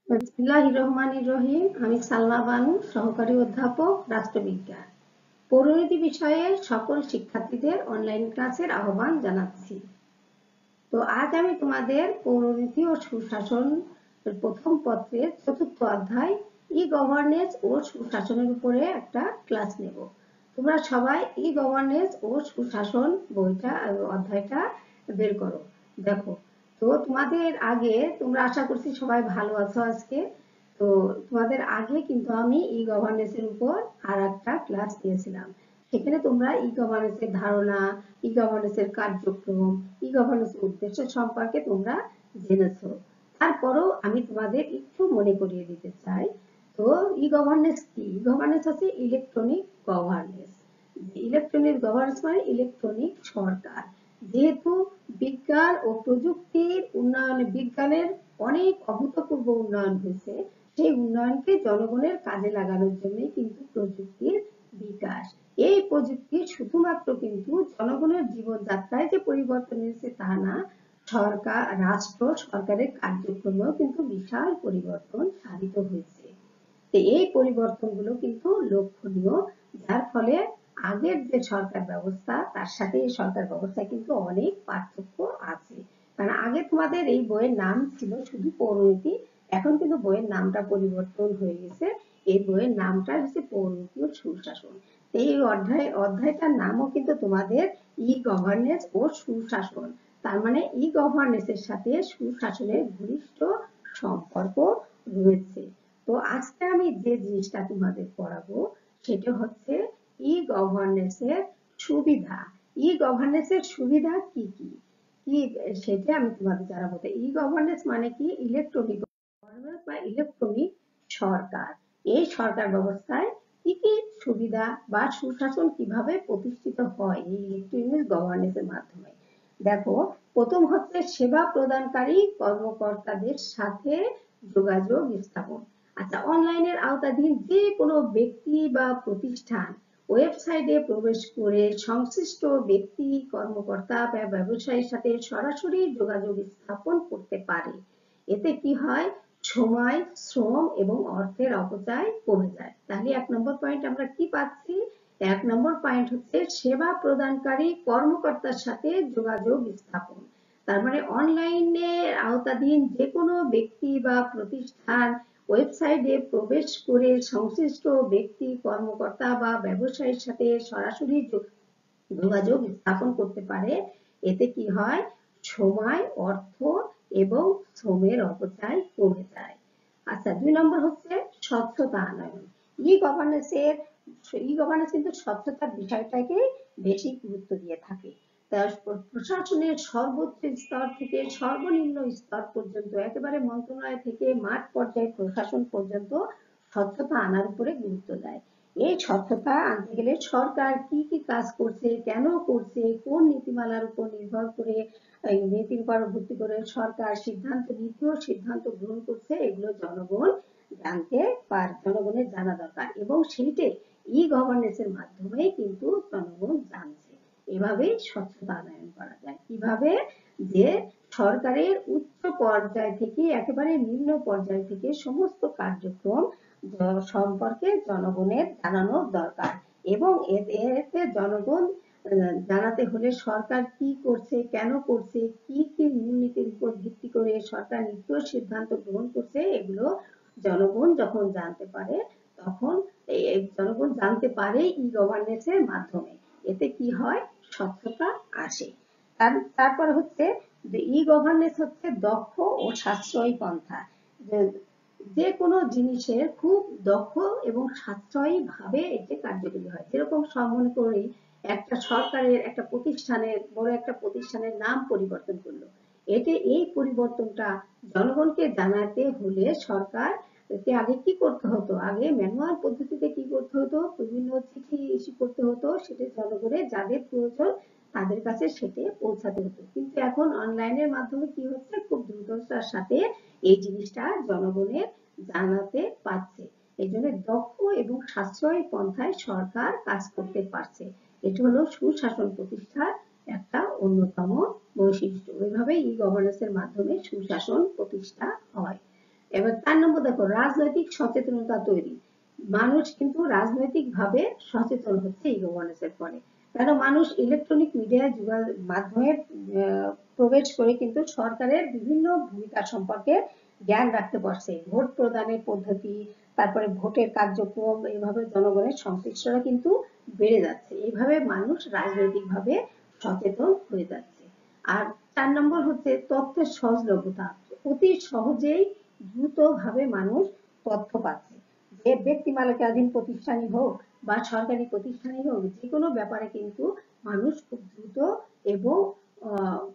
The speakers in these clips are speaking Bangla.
বিসমিল্লাহির রহমানির রহিম। আমি সালমা বানু, সহকারী অধ্যাপক, রাষ্ট্রবিজ্ঞান। পৌরনীতি বিষয়ে সকল শিক্ষার্থীদের অনলাইন ক্লাসের আহ্বান জানাচ্ছি। তো আজ আমি তোমাদের পৌরনীতি ও সুশাসন প্রথম পত্রের চতুর্থ অধ্যায় ই গভর্নেন্স ও সুশাসনের উপরে একটা ক্লাস নেব। তোমরা সবাই ই গভর্নেন্স ও সুশাসন বইটা অধ্যায়টা বের করো। দেখো, তো তোমাদের আগে তোমরা আশা করছি সবাই ভালো আছো আজকে। তো তোমাদের আগে কিন্তু আমি ই গভর্নেন্স এর উপর আর একটা ক্লাস দিয়েছিলাম। সেখানে তোমরা ই গভর্নেন্স এর ধারণা, ই গভর্নেন্স এর কার্যক্রম, ই গভর্নেন্স এর উদ্দেশ্য সম্পর্কে তোমরা জেনেছো। তারপরও আমি তোমাদের একটু মনে করিয়ে দিতে চাই। তো ই গভর্নেন্স কি? ই গভর্নেন্স হচ্ছে ইলেকট্রনিক গভর্নেন্স। ইলেকট্রনিক গভর্নেন্স মানে ইলেকট্রনিক সরকার। যেহেতু বিজ্ঞান ও প্রযুক্তির উন্নয়নে বিজ্ঞানের অনেক অভূতপূর্ব উন্নয়ন হয়েছে, সেই উন্নয়নকে জনগণের কাজে লাগানোর জন্যই কিন্তু প্রযুক্তির বিকাশ। এই প্রযুক্তি শুধুমাত্র কিন্তু জনগণের জীবনযাত্রায় যে পরিবর্তন এনেছে তা না, সরকার, রাষ্ট্র, সরকারের কার্যক্রমেও কিন্তু বিশাল পরিবর্তন সাধিত হয়েছে। এই পরিবর্তনগুলো কিন্তু লক্ষণীয়, যার ফলে আগের যে সরকার ব্যবস্থা তার সাথে এই সরকার ব্যবস্থায় কিন্তু অনেক পার্থক্য আছে। কারণ আগে তোমাদের এই বইয়ের নাম ছিল শুধু পৌরনীতি, এখন কিন্তু বইয়ের নামটা পরিবর্তন হয়ে গেছে। এই বইয়ের নামটা হচ্ছে পৌরনীতি ও সুশাসন। এই অধ্যায়টার নামও কিন্তু তোমাদের ই গভর্নেন্স ও সুশাসন। তার মানে ই গভর্নেন্স এর সাথে সুশাসনের ঘনিষ্ঠ সম্পর্ক রয়েছে। তো আজকে আমি যে জিনিসটা তোমাদের পড়াবো সেটা হচ্ছে ই গভর্নেন্স এর সুবিধা। ই গভর্নেন্স এর সুবিধা কি কি কি সেটা আমি তোমাদের জানাবো। ই গভর্নেন্স মানে কি? ইলেকট্রনিক গভর্নেন্স বা ইলেকট্রনিক সরকার। এই সরকার ব্যবস্থায় কি কি সুবিধা বা সুশাসন কিভাবে প্রতিষ্ঠিত হয় এই ইলেকট্রনিক গভর্নেন্স এর মাধ্যমে। দেখো, প্রথম হচ্ছে সেবা প্রদানকারী কর্মকর্তাদের সাথে যোগাযোগ স্থাপন। আচ্ছা, অনলাইনের আওতাধীন যে কোনো ব্যক্তি বা প্রতিষ্ঠান ওয়েবসাইটে প্রবেশ করে সংশ্লিষ্ট ব্যক্তি, কর্মকর্তা বা ব্যবসায়ীর সাথে সরাসরি যোগাযোগ স্থাপন করতে পারে। এতে কি হয়? সময়, শ্রম এবং অর্থের অপচয় কমে যায়। তাহলে ১ নম্বর পয়েন্ট আমরা কি পাচ্ছি? ১ নম্বর পয়েন্ট হচ্ছে সেবা প্রদানকারী কর্মকর্তার সাথে যোগাযোগ স্থাপন। তার মানে অনলাইনে আওতাধীন যে কোনো ব্যক্তি বা প্রতিষ্ঠান ওয়েবসাইটে প্রবেশ করে সংশ্লিষ্ট ব্যক্তি, কর্মকর্তা বা ব্যবসায়ীর সাথে সরাসরি যোগাযোগ স্থাপন করতে পারে। এতে কি হয়? সময়, অর্থ এবং শ্রমের অপচয় কমে যায়। আচ্ছা, ২ নম্বর হচ্ছে স্বচ্ছতা আনয়ন। ই গভর্নেন্স কিন্তু স্বচ্ছতার বিষয়টাকে বেশি গুরুত্ব দিয়ে থাকে। প্রশাসনের সর্বোচ্চ স্তর থেকে সর্বনিম্ন স্তর পর্যন্ত, একেবারে মন্ত্রণালয় থেকে মাঠ পর্যায়ে প্রশাসন পর্যন্ত স্বচ্ছতা আনার উপরে গুরুত্ব দেয়। এই স্বচ্ছতা আনতে গেলে সরকার কি কি কাজ করছে, কেন করছে, কোন নীতিমালার উপর নির্ভর করে, নীতির উপর ভিত্তি করে সরকার সিদ্ধান্ত গ্রহণ করছে, এগুলো জনগণ জানতে পারে, জনগণের জানা দরকার। এবং সেইটাই ই গভর্নেন্স এর মাধ্যমে কিন্তু জনগণ জানছে। এভাবেই স্বচ্ছতা আনয়ন করা যায়। কিভাবে? যে সরকারের উচ্চ পর্যায় থেকে একেবারে নিম্ন পর্যায় থেকে সমস্ত কার্যক্রম সম্পর্কে জনগণের জানানো দরকার। এবং এতে জনগণ জানাতে হলে সরকার কি করছে, কেন করছে, কি কি মূলনীতির উপর ভিত্তি করে সরকার নীতি ও সিদ্ধান্ত গ্রহণ করছে, এগুলো জনগণ যখন জানতে পারে তখন জনগণ জানতে পারে ই গভর্নেন্স এর মাধ্যমে। এতে কি হয়? স্বচ্ছতা আসে। তারপর হচ্ছে যে ই গভর্নেন্স হচ্ছে দক্ষ ও সাশ্রয়ী পন্থা। যে কোনো জিনিসের খুব দক্ষ এবং সাশ্রয়ী ভাবে এটি কার্যকরী হয়। যেরকম মনে করি একটা সরকারের একটা প্রতিষ্ঠানের, বড় একটা প্রতিষ্ঠানের নাম পরিবর্তন করলো, এতে এই পরিবর্তনটা জনগণকে জানাতে হলে সরকার আগে কি করতে হতো? আগে ম্যানুয়াল পদ্ধতিতে কি করতে হতো? বিভিন্ন চিঠি ইস্যু করতে হতো, সেটা জনগণের যাদের প্রয়োজন তাদের কাছে সেটা পৌঁছাতে হতো। কিন্তু এখন অনলাইনের মাধ্যমে কি হচ্ছে? খুব দ্রুততার সাথে এই জিনিসটা জনগণের জানাতে পারছে। এই জন্য দক্ষ এবং সাশ্রয়ী পন্থায় সরকার কাজ করতে পারছে। এটি হলো সুশাসন প্রতিষ্ঠার একটা অন্যতম বৈশিষ্ট্য। ওইভাবে ই গভর্নেন্স এর মাধ্যমে সুশাসন প্রতিষ্ঠা হয়। এবার 4 নম্বর দেখো রাজনৈতিক সচেতনতা তৈরি। মানুষ কিন্তু রাজনৈতিক ভাবে সচেতন হচ্ছে ই গভর্নেন্সের ফলে। কেন মানুষ ইলেকট্রনিক মিডিয়া মাধ্যমে প্রবেশ করে কিন্তু সরকারের বিভিন্ন ভূমিকা সম্পর্কে জ্ঞান রাখতে পারছে। ভোট প্রদানের পদ্ধতি, তারপরে ভোটের কার্যক্রম, এইভাবে জনগণের সংশ্লিষ্টতা কিন্তু বেড়ে যাচ্ছে। এইভাবে মানুষ রাজনৈতিকভাবে সচেতন হয়ে যাচ্ছে। আর 4 নম্বর হচ্ছে তথ্যের সহজলভ্যতা। অতি সহজেই দ্রুতভাবে মানুষ তথ্য পাচ্ছে। যে ব্যক্তি মালিকানাধীন প্রতিষ্ঠানই হোক বা সরকারি প্রতিষ্ঠানই হোক, যে কোনো ব্যাপারে কিন্তু মানুষ খুব দ্রুত এবং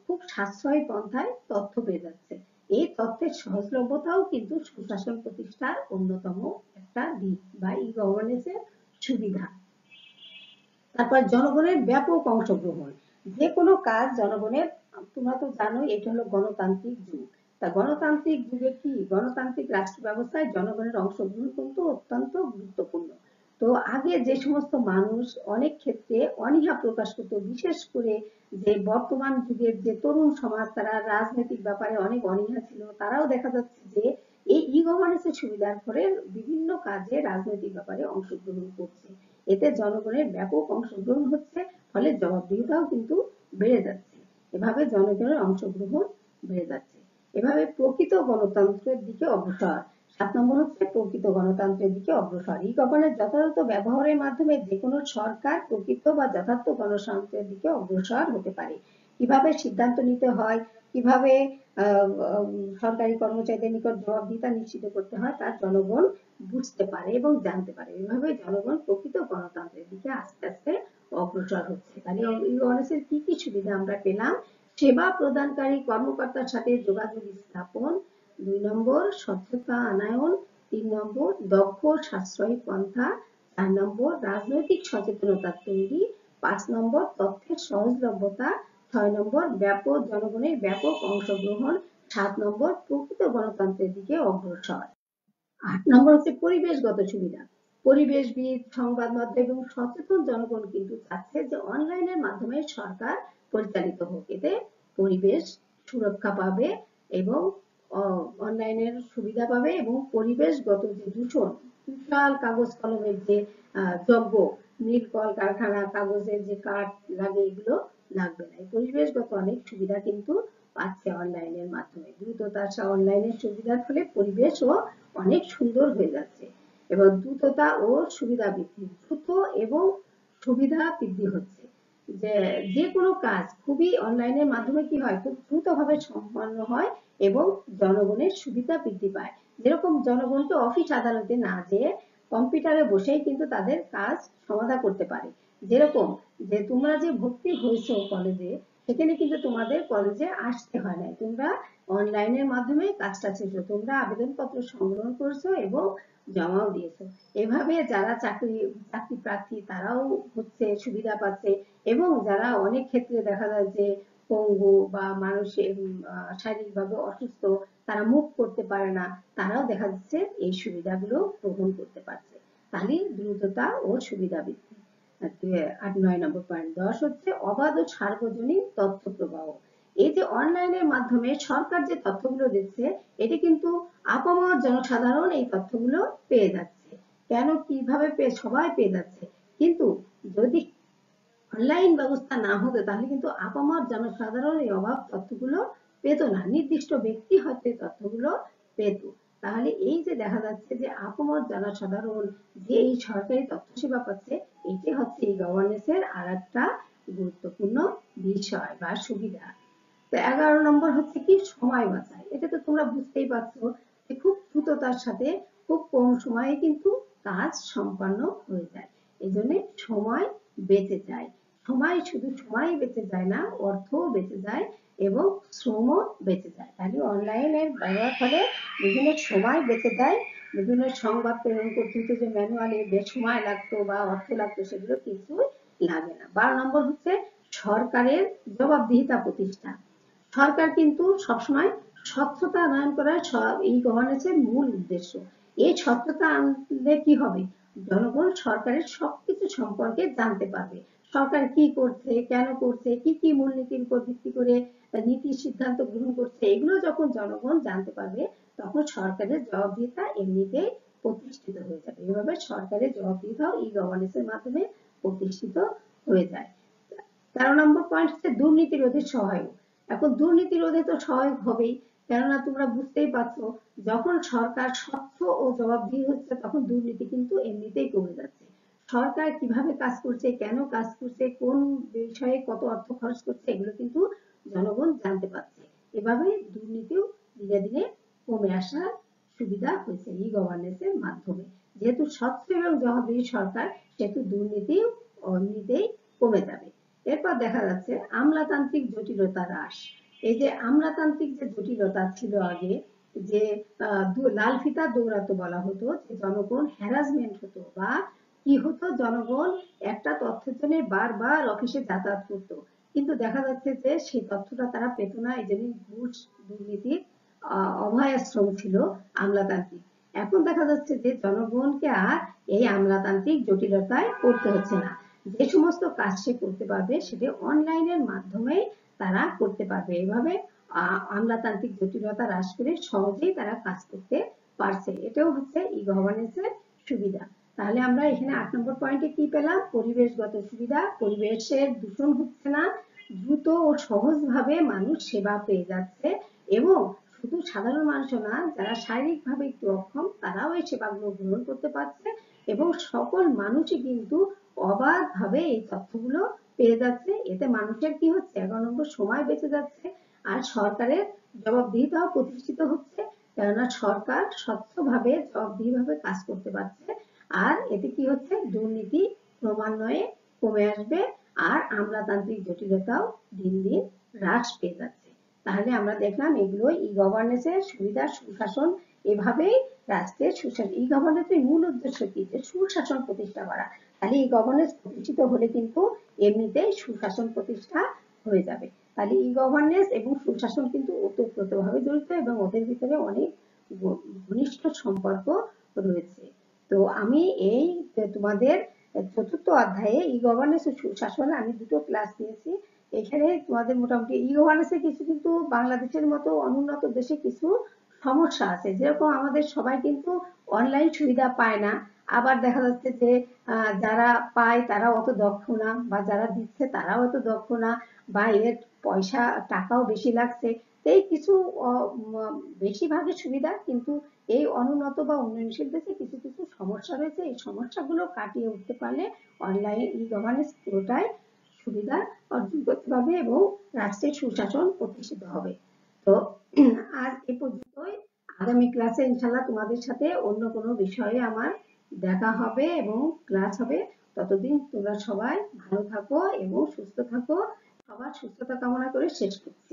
খুব সাশ্রয়ী পন্থায় তথ্য পেয়ে যাচ্ছে। এই তথ্যের সহজলভ্যতাও কিন্তু সুশাসন প্রতিষ্ঠার অন্যতম একটা দিক বা ই গভর্নেন্সের সুবিধা। তারপর জনগণের ব্যাপক অংশগ্রহণ। যে কোনো কাজ জনগণের, তোমরা তো জানোই এটা হলো গণতান্ত্রিক যুগ। তা গণতান্ত্রিক যুগে কি, গণতান্ত্রিক রাষ্ট্র ব্যবস্থায় জনগণের অংশগ্রহণ কিন্তু অত্যন্ত গুরুত্বপূর্ণ। তো আগে যে সমস্ত মানুষ অনেক ক্ষেত্রে অনীহা প্রকাশ করত, বিশেষ করে যে বর্তমান যুগের যে তরুণ সমাজ, তারা রাজনৈতিক ব্যাপারে অনেক অনীহা ছিল, তারাও দেখা যাচ্ছে যে এই ই গভর্নেন্সের সুবিধার ফলে বিভিন্ন কাজে রাজনৈতিক ব্যাপারে অংশগ্রহণ করছে। এতে জনগণের ব্যাপক অংশগ্রহণ হচ্ছে, ফলে জবাবদিহিতাও কিন্তু বেড়ে যাচ্ছে। এভাবে জনগণের অংশগ্রহণ বেড়ে যাচ্ছে। এভাবে প্রকৃত গণতন্ত্রের দিকে অগ্রসর। 7 নম্বর হচ্ছে প্রকৃত গণতন্ত্রের দিকে অগ্রসর। ই গভর্নেন্স যথাযথ ব্যবহারের মাধ্যমে যে কোনো সরকার প্রকৃত বা যথার্থ গণতন্ত্রের দিকে অগ্রসর হতে পারে। কিভাবে সিদ্ধান্ত নিতে হয়, কিভাবে সরকারি কর্মচারীদের নিকট জবাবদিহিতা নিশ্চিত করতে হয়, তা জনগণ বুঝতে পারে এবং জানতে পারে। এভাবে জনগণ প্রকৃত গণতন্ত্রের দিকে আস্তে আস্তে অগ্রসর হচ্ছে। তাহলে ই গভর্নেন্সের কি কি সুবিধা আমরা পেলাম? সেবা প্রদানকারী কর্মকর্তার সাথে যোগাযোগ স্থাপন, 2 নম্বর স্বচ্ছতা আনয়ন, 3 নম্বর দক্ষ সাশ্রয়ী পন্থা, 4 নম্বর রাজনৈতিক সচেতনতা তৈরি, 5 নম্বর তথ্যের সহজলভ্যতা, 6 নম্বর জনগণের ব্যাপক অংশগ্রহণ, 7 নম্বর প্রকৃত গণতন্ত্রের দিকে অগ্রসর। 8 নম্বর হচ্ছে পরিবেশগত সুবিধা। পরিবেশবিদ, সংবাদ মাধ্যম এবং সচেতন জনগণ কিন্তু চাচ্ছে যে অনলাইনের মাধ্যমে সরকার পরিচালিত হোক। এতে পরিবেশ সুরক্ষা পাবে এবং অনলাইনের সুবিধা পাবে এবং পরিবেশগত যে দূষণ, বিশাল কাগজ কলমের যে যজ্ঞ, নীল কল কারখানা, কাগজের যে কাঠ লাগে, এগুলো লাগবে না। এই পরিবেশগত অনেক সুবিধা কিন্তু পাচ্ছে অনলাইনের মাধ্যমে। দ্রুততার অনলাইনের সুবিধার ফলে পরিবেশও অনেক সুন্দর হয়ে যাচ্ছে এবং দ্রুততা ও সুবিধা বৃদ্ধি, দ্রুত এবং সুবিধা বৃদ্ধি হচ্ছে। যে যে কোনো কাজ খুবই অনলাইনের মাধ্যমে কি হয়, খুব দ্রুতভাবে সম্পন্ন হয় এবং জনগণের সুবিধা বৃদ্ধি পায়। যেরকম জনগণকে অফিস আদালতে না যেয়ে কম্পিউটারে বসেই কিন্তু তাদের কাজ সমাধা করতে পারে। যেরকম যে তোমরা যে ভর্তি হয়েছো কলেজে, সেখানে কিন্তু তোমাদের কলেজে আসতে হয় না, তোমরা অনলাইনের মাধ্যমে কাজটা শেষ, তোমরা আবেদনপত্র সংগ্রহ করেছো এবং জমাও দিয়েছো। এভাবে যারা চাকরি প্রার্থী তারাও হচ্ছে সুবিধা পাচ্ছে এবং যারা অনেক ক্ষেত্রে দেখা যায় যে পঙ্গু বা মানুষের শারীরিকভাবে অসুস্থ, তারা মুভ করতে পারে না, তারাও দেখা যাচ্ছে এই সুবিধাগুলো গ্রহণ করতে পারছে। তাহলে দ্রুততা ও সুবিধা বৃদ্ধি। 8-9 নম্বর পয়েন্ট। 10 হচ্ছে অবাধ ও সার্বজনীন তথ্য প্রবাহ। এই যে অনলাইনের মাধ্যমে সরকার যে তথ্যগুলো দিচ্ছে, এটি কিন্তু আপামর জনসাধারণ এই তথ্যগুলো পেয়ে যাচ্ছে। কেন, কিভাবে সবাই পেয়ে যাচ্ছে, কিন্তু যদি অনলাইন ব্যবস্থা না হতো তাহলে কিন্তু আপামর জনসাধারণ এই অভাব তথ্যগুলো পেত না, নির্দিষ্ট ব্যক্তি হয়তো এই তথ্যগুলো পেত। তাহলে এই যে দেখা যাচ্ছে যে আপামর জনসাধারণ যে এই সরকারি তথ্য সেবা পাচ্ছে, এটি হচ্ছে এই গভর্নেন্সের আর একটা গুরুত্বপূর্ণ বিষয় বা সুবিধা। তো 11 নম্বর হচ্ছে কি সময় বাঁচায়। এটা তো তোমরা বুঝতেই পারছো যে খুব দ্রুততার সাথে খুব কম সময়ে কিন্তু কাজ সম্পন্ন হয়ে যায়। এই জন্য সময় বেঁচে যায়। সময় শুধু সময় বেঁচে যায় না, অর্থও বেঁচে যায় এবং শ্রমও বেঁচে যায়। তাহলে অনলাইনের ব্যবহার ফলে বিভিন্ন সময় বেঁচে যায়, বিভিন্ন সংবাদ প্রেরণ করতে হতো যে ম্যানুয়ালি বেশ সময় লাগতো বা অর্থ লাগতো, সেগুলো কিছুই লাগে না। 12 নম্বর হচ্ছে সরকারের জবাবদিহিতা প্রতিষ্ঠা। সরকার কিন্তু সবসময় স্বচ্ছতা আনয়ন করা এই গভর্নেন্সের মূল উদ্দেশ্য। এই স্বচ্ছতা আনলে কি হবে, জনগণ সরকারের সবকিছু সম্পর্কে জানতে পারবে। সরকার কি করছে, কেন করছে, কি কি মূলনীতির উপর ভিত্তি করে নীতি সিদ্ধান্ত গ্রহণ করছে, এগুলো যখন জনগণ জানতে পারবে তখন সরকারের জবাবদিহিতা এমনিতেই প্রতিষ্ঠিত হয়ে যাবে। এভাবে সরকারের জবাবদিহিতাও ই গভর্নেন্সের মাধ্যমে প্রতিষ্ঠিত হয়ে যায়। 13 নম্বর পয়েন্ট হচ্ছে দুর্নীতি রোধে সহায়ক। এখন দুর্নীতি রোধে তো সহায়ক হবেই, কেননা তোমরা বুঝতেই পারছো যখন সরকার স্বচ্ছ ও জবাবদিহি হচ্ছে তখন দুর্নীতি কিন্তু এমনিতেই কমে যাচ্ছে। সরকার কিভাবে কাজ করছে, কেন কাজ করছে, কোন বিষয়ে কত অর্থ খরচ করছে, এগুলো কিন্তু জনগণ জানতে পারছে। এভাবে দুর্নীতিও ধীরে ধীরে কমে আসার সুবিধা হয়েছে ই গভর্নেন্সের মাধ্যমে। যেহেতু স্বচ্ছ এবং জবাবদিহি সরকার, সেহেতু দুর্নীতিও এমনিতেই কমে যাবে। এরপর দেখা যাচ্ছে আমলাতান্ত্রিক জটিলতা হ্রাস। এই যে আমলাতান্ত্রিক যে জটিলতা ছিল আগে, যে লাল ফিতা দৌড়াতো বলা হতো, যে জনগণ হ্যারাসমেন্ট হতো বা কি হতো, জনগণ একটা তথ্যের জন্য বারবার অফিসে যাতায়াত করতো, কিন্তু দেখা যাচ্ছে যে সেই তথ্যটা তারা পেত না, এই জন্য ঘুষ দুর্নীতির অভয়াশ্রম ছিল আমলাতান্ত্রিক। এখন দেখা যাচ্ছে যে জনগণকে আর এই আমলাতান্ত্রিক জটিলতায় পড়তে হচ্ছে না। যে সমস্ত কাজ সে করতে পারবে সেটা অনলাইনের মাধ্যমে তারা করতে পারবে। এভাবে আমলাতান্ত্রিক জটিলতা হ্রাস করে সহজেই তারা কাজ করতে পারছে। এটাও হচ্ছে ই গভর্নেন্সের সুবিধা। তাহলে আমরা এখানে 8 নম্বর পয়েন্টে কি পেলাম? পরিবেশগত সুবিধা, পরিবেশের দূষণ হচ্ছে না, দ্রুত ও সহজভাবে মানুষ সেবা পেয়ে যাচ্ছে, এবং শুধু সাধারণ মানুষও না, যারা শারীরিকভাবে একটু অক্ষম তারাও এই সেবাগুলো গ্রহণ করতে পারছে, এবং সকল মানুষই কিন্তু অবাধভাবে এই তথ্যগুলো পেয়ে যাচ্ছে। এতে মানুষের কি হচ্ছে? 11 নম্বর সময় বেঁচে যাচ্ছে, আর সরকারের জবাবদিহিতাও প্রতিষ্ঠিত হচ্ছে, কেননা সরকার স্বচ্ছভাবে জবাবদিহিভাবে কাজ করতে পারছে। আর এতে কি হচ্ছে? দুর্নীতি ক্রমান্বয়ে কমে আসবে, আর আমলাতান্ত্রিক জটিলতাও দিন দিন হ্রাস পেয়ে যাচ্ছে। তাহলে আমরা দেখলাম এগুলো ই গভর্নেন্সের সুবিধা, সুশাসন। এভাবেই রাষ্ট্রের সুশাসন, ই গভর্নেন্সের মূল উদ্দেশ্য কি? যে সুশাসন প্রতিষ্ঠা করা। তাহলে ই গভর্নেন্স প্রতিষ্ঠিত হলে কিন্তু এমনিতেই সুশাসন প্রতিষ্ঠা হয়ে যাবে। তাহলে ই গভর্নেন্স এবং সুশাসন কিন্তু ওতপ্রোতভাবে জড়িত, এবং ওদের ভিতরে অনেক ঘনিষ্ঠ সম্পর্ক রয়েছে। তো আমি এই তোমাদের 4th অধ্যায়ে ই গভর্নেন্স ও সুশাসন আমি দুটো ক্লাস নিয়েছি। এখানে তোমাদের মোটামুটি ই গভর্নেন্সে কিছু কিন্তু বাংলাদেশের মতো অনুন্নত দেশে কিছু সমস্যা আছে, যেরকম আমাদের সবাই কিন্তু অনলাইন সুবিধা পায় না, আবার দেখা যাচ্ছে যে যারা পায় তারা অত দক্ষ না, বা যারা দিচ্ছে তারাও অত দক্ষ না, বা এর পয়সা টাকাও বেশি লাগছে। এই কিছু বেশিরভাগই সুবিধা, কিন্তু এই অনুন্নত বা উন্নয়নশীল দেশে কিছু কিছু সমস্যা রয়েছে। এই সমস্যাগুলো কাটিয়ে উঠতে পারলে অনলাইন ই গভর্নেন্স পুরোটাই সুবিধা অর্জন করতে পারবে এবং রাষ্ট্রের সুশাসন প্রতিষ্ঠিত হবে। তো আজ এ পর্যন্তই। আগামী ক্লাসে ইনশাল্লাহ তোমাদের সাথে অন্য কোনো বিষয়ে আমার দেখা হবে এবং ক্লাস হবে। ততদিন তোমরা সবাই ভালো থাকো এবং সুস্থ থাকো। সবার সুস্থতা কামনা করে শেষ করছি।